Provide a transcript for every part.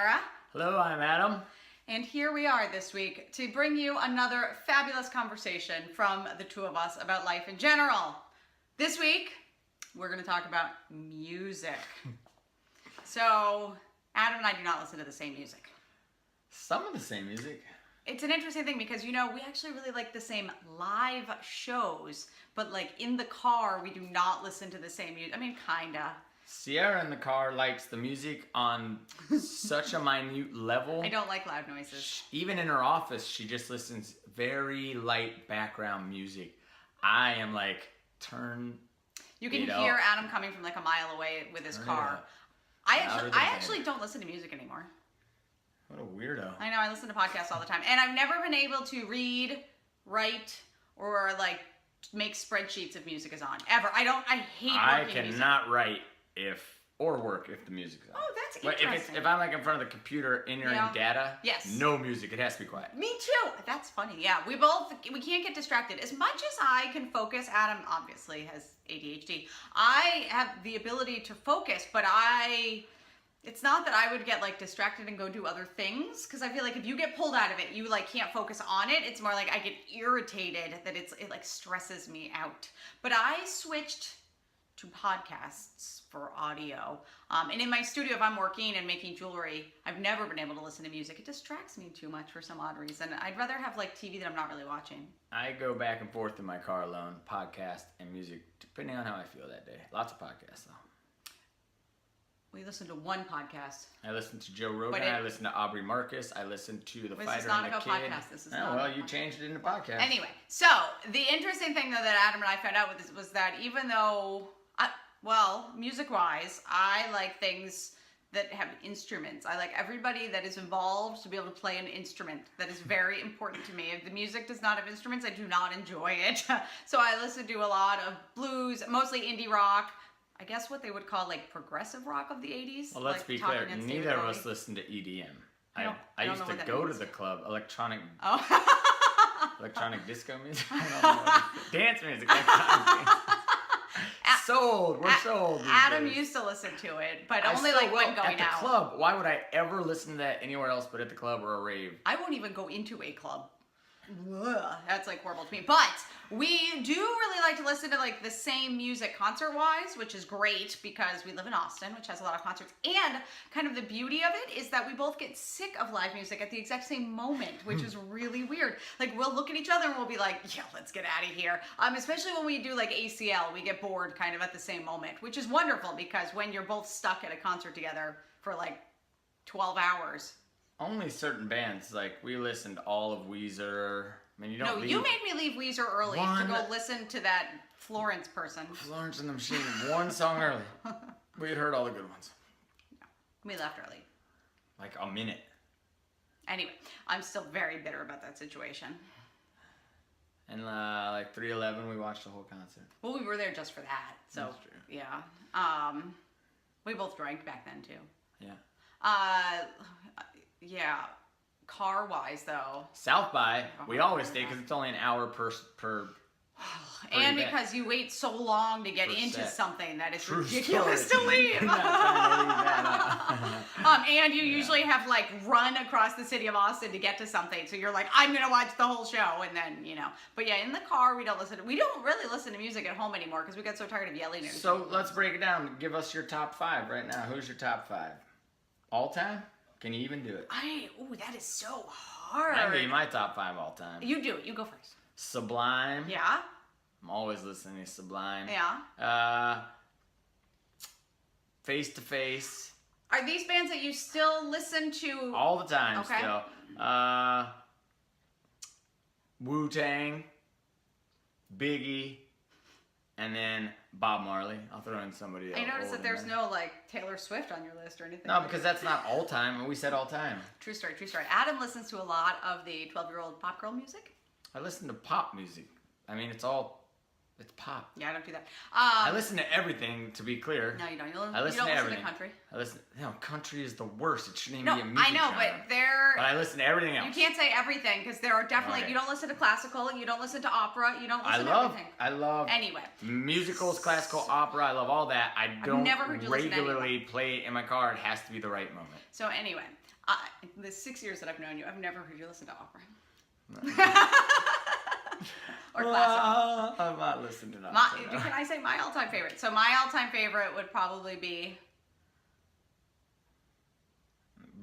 Sarah. Hello, I'm Adam. And here we are this week to bring you another fabulous conversation from the two of us about life in general. This week, we're going to talk about music. So, Adam and I do not listen to the same music. Some of the same music. It's an interesting thing because, you know, we actually really like the same live shows, but like in the car, we do not listen to the same music. I mean, kinda. Sierra in the car likes the music on such a minute level. I don't like loud noises. Even in her office, she just listens very light background music. I am like, turn You can it hear up. Adam coming from like a mile away with his Turn it car. up. I Louder than actually don't listen to music anymore. What a weirdo. I know, I listen to podcasts all the time. And I've never been able to read, write, or like make spreadsheets if music is on. Ever. I hate working music. cannot write or work if the music's on. Oh, that's But interesting. if I'm like in front of the computer entering Yeah. data, Yes. no music. It has to be quiet. Me too. That's funny. Yeah, we can't get distracted. As much as I can focus, Adam obviously has ADHD. I have the ability to focus, but it's not that I would get like distracted and go do other things, because I feel like if you get pulled out of it, you like can't focus on it. It's more like I get irritated that it like stresses me out. But I switched to podcasts for audio. And in my studio, if I'm working and making jewelry, I've never been able to listen to music. It distracts me too much for some odd reason. I'd rather have like TV that I'm not really watching. I go back and forth in my car alone, podcast and music, depending on how I feel that day. Lots of podcasts, though. We listen to one podcast. I listen to Joe Rogan. I listen to Aubrey Marcus. I listen to The This Fighter is not and the about Kid. podcasts. This is Oh, not well, about you changed it into podcast. Anyway, so the interesting thing though that Adam and I found out with this was that even though, music-wise, I like things that have instruments. I like everybody that is involved to be able to play an instrument. That is very important to me. If the music does not have instruments, I do not enjoy it. So I listen to a lot of blues, mostly indie rock. I guess what they would call like progressive rock of the 80s. Well, let's like be Talking clear. Heads, Neither David of Bowie. us listen to EDM. I I don't used know to what that go means. to the club, electronic Oh. disco music. I don't know what it is. Dance music. electronic dance. Sold. We're sold. these Adam days. used to listen to it, but I only still like will when going at the out. club. Why would I ever listen to that anywhere else but at the club or a rave? I won't even go into a club. Ugh, that's like horrible to me. But we do really like to listen to like the same music concert-wise, which is great because we live in Austin, which has a lot of concerts. And kind of the beauty of it is that we both get sick of live music at the exact same moment, which is really weird. Like we'll look at each other and we'll be like, yeah, let's get out of here. Especially when we do like ACL, we get bored kind of at the same moment, which is wonderful because when you're both stuck at a concert together for like 12 hours. Only certain bands. Like, we listened to all of Weezer. I mean, you don't No, leave you made me leave Weezer early to One- go listen to that Florence person. Florence and the Machine one song early. We had heard all the good ones. We left early. Like a minute. Anyway, I'm still very bitter about that situation. And like 3:11, we watched the whole concert. Well, we were there just for that, so That's true. yeah. We both drank back then too. Yeah. Yeah. Car-wise though, South by, we always stay because it's only an hour per and event. because you wait so long to get Per into set. something that it's True ridiculous story. to leave. You're not trying to leave that And you usually have like run across the city of Austin to get to something. So you're like, I'm gonna watch the whole show, and then But yeah, in the car we don't listen. We don't really listen to music at home anymore because we get so tired of yelling at each other. So let's break it down. Give us your top 5 right now. Who's your top 5? All time? Can you even do it? That is so hard. I can give you my top 5 all time. You do it. You go first. Sublime. Yeah. I'm always listening to Sublime. Yeah. Face to Face. Are these bands that you still listen to? All the time Okay. still. Wu-Tang. Biggie. And then Bob Marley. I'll throw in somebody else. I noticed that there's no like Taylor Swift on your list or anything. No, because that's not all time, and we said all time. True story. True story. Adam listens to a lot of the 12-year-old pop girl music. I listen to pop music. I mean, it's pop. Yeah, I don't do that. I listen to everything, to be clear. No, you don't. I listen you don't to listen everything. to country. Country is the worst. It shouldn't even No, be a music I know, genre. but I listen to everything else. you can't say everything because there are definitely. Okay. You don't listen to classical. You don't listen to opera. You don't listen to everything. I love Anyway. musicals, classical, opera. I love all that. I don't never heard you listen to any of regularly play it in my car. It has to be the right moment. So anyway, The 6 years that I've known you, I've never heard you listen to opera. Or classical. I'm not listening to that. Can I say my all-time favorite? So my all-time favorite would probably be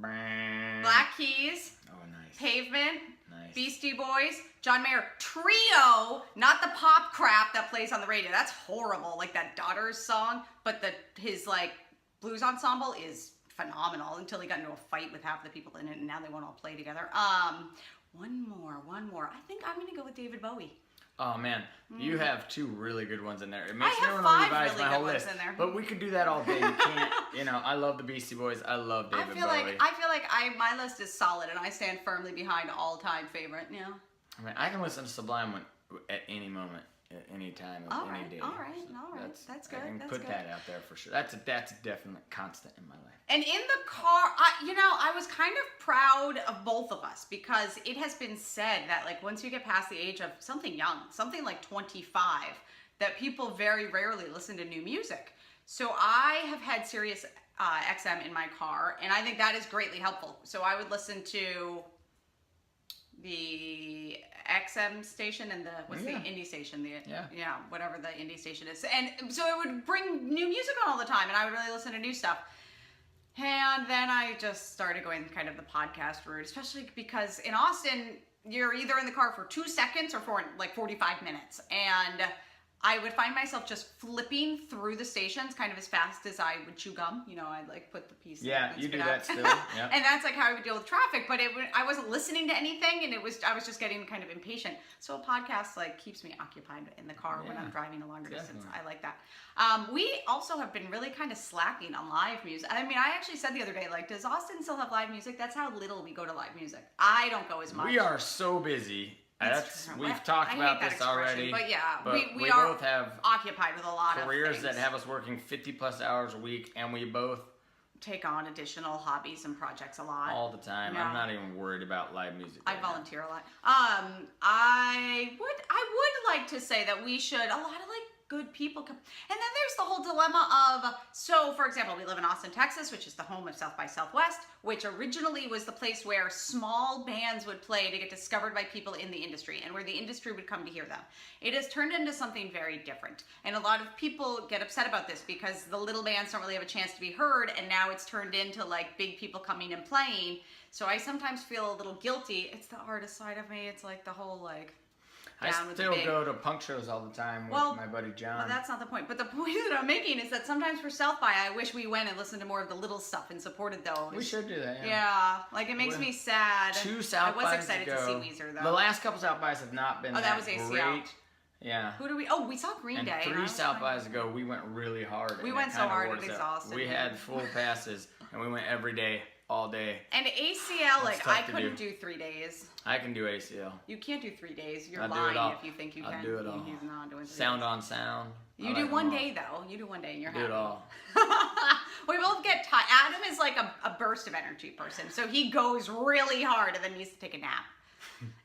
Black Keys, Oh, nice. Pavement, Nice. Beastie Boys, John Mayer. Trio, not the pop crap that plays on the radio. That's horrible, like that Daughters song. But his like blues ensemble is phenomenal until he got into a fight with half the people in it, and now they won't all play together. One more. I think I'm gonna go with David Bowie. Oh man, you have two really good ones in there. It makes I me have want to 5 revise really my good whole ones list. in there. But we could do that all day. You can't. I love the Beastie Boys. I love David Bowie. I feel like my list is solid, and I stand firmly behind all-time favorite. Yeah. I mean, I can listen to Sublime at any moment, at any time, of any day. All right. That's good. I can That's put good. that out there for sure. That's a definite constant in my life. And in the car, I was kind of proud of both of us because it has been said that like once you get past the age of something young, something like 25, that people very rarely listen to new music. So I have had Sirius XM in my car, and I think that is greatly helpful. So I would listen to the XM station and the indie station, whatever the indie station is, and so it would bring new music on all the time, and I would really listen to new stuff. And then I just started going kind of the podcast route, especially because in Austin you're either in the car for 2 seconds or for like 45 minutes, and I would find myself just flipping through the stations kind of as fast as I would chew gum. I'd like put the piece. Yeah, you do that still. Yeah. And that's like how I would deal with traffic, but I wasn't listening to anything, and I was just getting kind of impatient. So a podcast like keeps me occupied in the car when I'm driving a longer distance. I like that. We also have been really kind of slacking on live music. I mean, I actually said the other day, like, does Austin still have live music? That's how little we go to live music. I don't go as much. We are so busy. We've talked about this already. But yeah, but we we are both have occupied with a lot of careers things. that have us working 50 plus hours a week, and we both take on additional hobbies and projects a lot. all the time. Yeah. I'm not even worried about live music. I right now. volunteer a lot. I would like to say that we should, a lot of like good people come. And then there's the whole dilemma of, so for example, we live in Austin, Texas, which is the home of South by Southwest, which originally was the place where small bands would play to get discovered by people in the industry and where the industry would come to hear them. It has turned into something very different. And a lot of people get upset about this because the little bands don't really have a chance to be heard, and now it's turned into like big people coming and playing. So I sometimes feel a little guilty. It's the artist side of me. It's like the whole like, I still go to punk shows all the time with my buddy John. Well, that's not the point. But the point that I'm making is that sometimes for South by, I wish we went and listened to more of the little stuff and supported those. We should do that. Yeah, like it makes me sad. 2 South bys I was excited ago. to see Weezer though. The last couple South bys have not been that was ACL. great. Yeah. Who do we? Oh, we saw Green And Day. 3 South bys ago, we went really hard. We and went it so kinda hard wore it us out. exhausted We me. had full passes, and we went every day, all day. And ACL, like tough I to couldn't do 3 days. I can do ACL. You can't do 3 days. You're I'll do lying it all. if you think you I'll can. do it all. He's not doing 3 Sound days. on sound. You I do like one them all. day though. You do one day and you're Do happy. it all. We both get tired. Adam is like a burst of energy person, so he goes really hard and then needs to take a nap.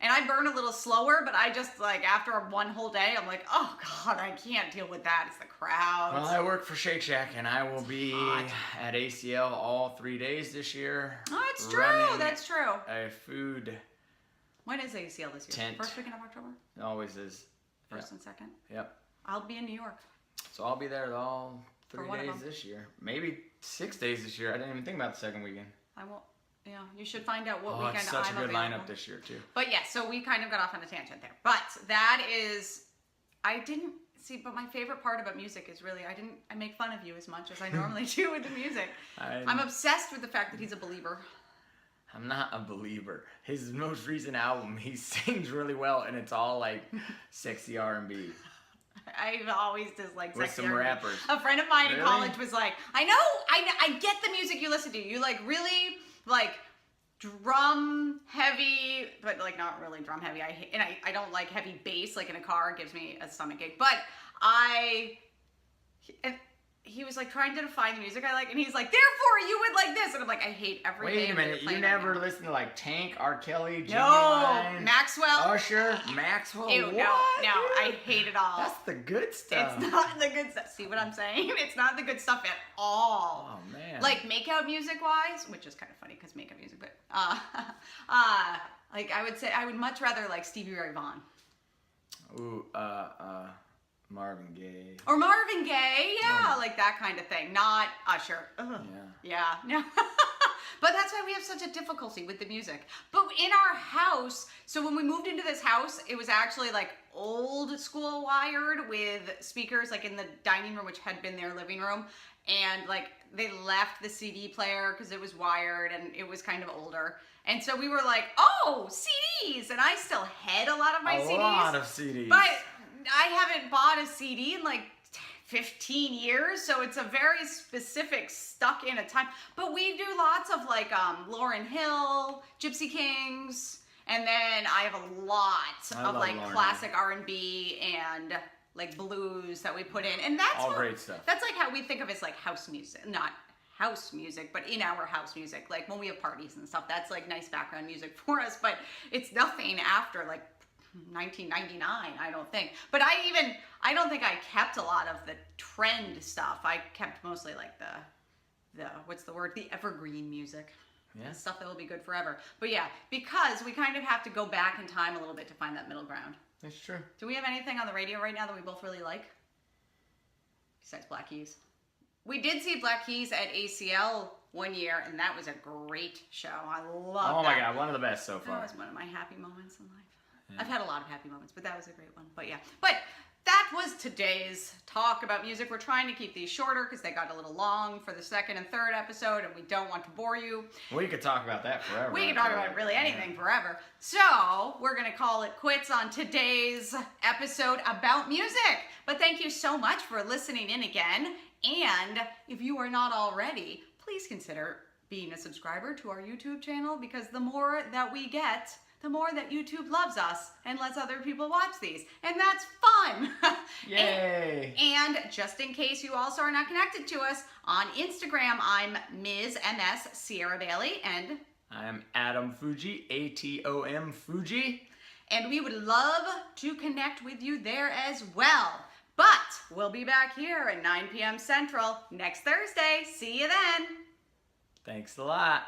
And I burn a little slower, but I just like after one whole day, I'm like, oh god, I can't deal with that. It's the crowds. Well, I work for Shake Shack, and I will be at ACL all 3 days this year. Oh, it's true. running That's true. A food When is ACL this year? tent. First weekend of October? Always is. First and second? Yep. I'll be in New York. So I'll be there all For 3 one of days them. this year. Maybe 6 days this year. I didn't even think about the second weekend. I won't. Yeah, you should find out what Oh, weekend it's such I'm a good available. lineup this year, too. But yeah, so we kind of got off on a tangent there. But that is, I didn't see. But my favorite part about music is really I make fun of you as much as I normally do with the music. I'm obsessed with the fact that he's a believer. I'm not a believer. His most recent album, he sings really well, and it's all like sexy R&B. I've always disliked With sexy some R&B. rappers. A friend of mine in Really? college was like, I know, I get the music you listen to. You like really like drum heavy, but like not really drum heavy. I don't like heavy bass like in a car. It gives me a stomach ache. But he was like trying to define the music I like, and he's like, therefore you would like this, and I'm like, I hate every Wait a band minute, they're you playing never right now. listened to like Tank, R. Kelly, No, Genuine, Maxwell. Usher, Maxwell? Ew, what, no, dude? I hate it all. That's the good stuff. It's not the good stuff. See what I'm saying? It's not the good stuff at all. Oh man. Like makeout music wise, which is kind of funny because makeout music, but Like I would say, I would much rather like Stevie Ray Vaughan. Ooh, Marvin Gaye. Or Marvin Gaye, yeah, like that kind of thing. Not Usher. Ugh. Yeah. Yeah, no. But that's why we have such a difficulty with the music. But in our house, so when we moved into this house, it was actually like old school wired with speakers like in the dining room, which had been their living room. And like they left the CD player because it was wired and it was kind of older. And so we were like, oh, CDs. And I still had a lot of my CDs. A lot of CDs. But I haven't bought a CD in like 15 years, so it's a very specific stuck in a time. But we do lots of like Lauryn Hill, Gypsy Kings, and then I have a lot of like Lauryn classic R&B and like blues that we put in, and that's all great stuff. That's like how we think of it as like house music, not house music, but in our house music, like when we have parties and stuff, that's like nice background music for us. But it's nothing after like 1999, I don't think. But I don't think I kept a lot of the trend stuff. I kept mostly like the what's the word? The evergreen music. Yeah. Stuff that will be good forever. But yeah, because we kind of have to go back in time a little bit to find that middle ground. That's true. Do we have anything on the radio right now that we both really like? Besides Black Keys. We did see Black Keys at ACL one year, and that was a great show. I love that. Oh my God, one of the best so far. That was one of my happy moments in life. Yeah. I've had a lot of happy moments, but that was a great one. But yeah, but that was today's talk about music. We're trying to keep these shorter because they got a little long for the second and third episode, and we don't want to bore you. We could talk about that forever. We can talk about really anything forever. So we're going to call it quits on today's episode about music. But thank you so much for listening in again. And if you are not already, please consider being a subscriber to our YouTube channel, because the more that we get, the more that YouTube loves us and lets other people watch these. And that's fun. Yay. And just in case you also are not connected to us, on Instagram, I'm Ms. MS Sierra Bailey, and I'm Adam Fuji, ATOM Fuji. And we would love to connect with you there as well. But we'll be back here at 9 p.m. Central next Thursday. See you then. Thanks a lot.